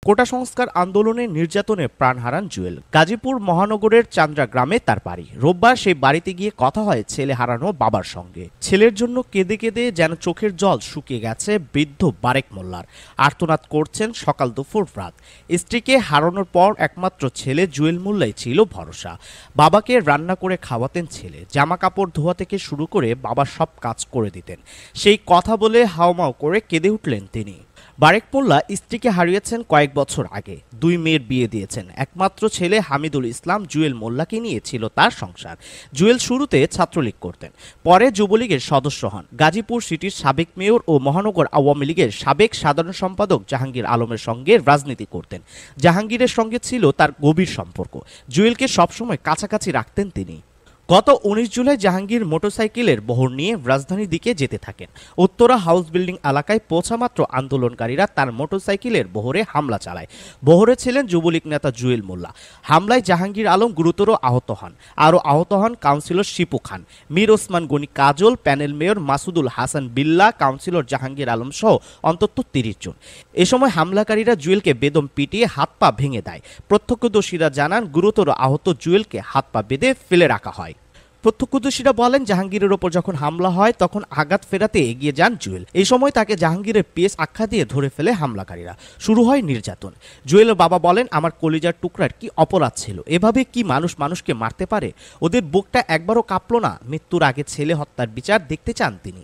কোটা সংস্কার আন্দোলনে নির্যাতনে প্রাণ হারান জুয়েল। গাজীপুর মহানগরের চান্দ্রা গ্রামে তার বাড়ি। রোববার সেই বাড়িতে গিয়ে কথা হয় ছেলে হারানো বাবার সঙ্গে। ছেলের জন্য কেঁদে কেঁদে যেন চোখের জল শুকিয়ে গেছে বৃদ্ধ বারেক মোল্লার। আর্তনাদ করছেন সকাল দুপুর রাত। স্ত্রীকে হারানোর পর একমাত্র ছেলে জুয়েল মোল্লাই ছিল ভরসা। বাবাকে রান্না করে খাওয়াতেন ছেলে, জামা কাপড় ধোয়া থেকে শুরু করে বাবার সব কাজ করে দিতেন। সেই কথা বলে হাওমাও করে কেঁদে উঠলেন তিনি। বারেক মোল্লা স্ত্রীকে হারিয়েছেন কয়েক বছর আগে। 2 মেয়ের বিয়ে দিয়েছেন। একমাত্র ছেলে হামিদুল ইসলাম জুয়েল মোল্লাকে নিয়ে ছিল তার সংসার। জুয়েল শুরুতে ছাত্রলীগ করতেন, পরে যুবলীগের সদস্য হন। গাজীপুর সিটির সাবেক মেয়র ও মহানগর আওয়ামী লীগের সাবেক সাধারণ সম্পাদক জাহাঙ্গীর আলমের সঙ্গে রাজনীতি করতেন। জাহাঙ্গীরের সঙ্গে ছিল তার গভীর সম্পর্ক। জুয়েলকে সবসময় কাছাকাছি রাখতেন তিনি। গত 19 জুলাই জাহাঙ্গীর মোটরসাইকেলের বহর নিয়ে রাজধানীর দিকে যেতে থাকেন। উত্তরা হাউস বিল্ডিং এলাকায় পৌঁছামাত্র আন্দোলনকারীরা তার মোটরসাইকেলের বহরে হামলা চালায়। বহরে ছিলেন যুবলীগ নেতা জুয়েল মোল্লা। হামলায় জাহাঙ্গীর আলম গুরুতর আহত হন। আরও আহত হন কাউন্সিলর শিপু খান, মীর ওসমান গনি কাজল, প্যানেল মেয়র মাসুদুল হাসান বিল্লা, কাউন্সিলর জাহাঙ্গীর আলম সহ অন্তত 30 জন। এ সময় হামলাকারীরা জুয়েলকে বেদম পিটিয়ে হাত পা ভেঙে দেয়। প্রত্যক্ষদর্শীরা জানান গুরুতর আহত জুয়েলকে হাত পা বেঁধে ফেলে রাখা হয়। প্রত্যক্ষদর্শীরা বলেন জাহাঙ্গীরের ওপর যখন হামলা হয় তখন আঘাত ফেরাতে এগিয়ে যান জুয়েল। এই সময় তাকে জাহাঙ্গীরের পেস আখ্যা দিয়ে ধরে ফেলে হামলাকারীরা। শুরু হয় নির্যাতন। জুয়েলের বাবা বলেন, আমার কলিজার টুকরার কি অপরাধ ছিল? এভাবে কি মানুষ মানুষকে মারতে পারে? ওদের বুকটা একবারও কাঁপলো না? মৃত্যুর আগে ছেলে হত্যার বিচার দেখতে চান তিনি।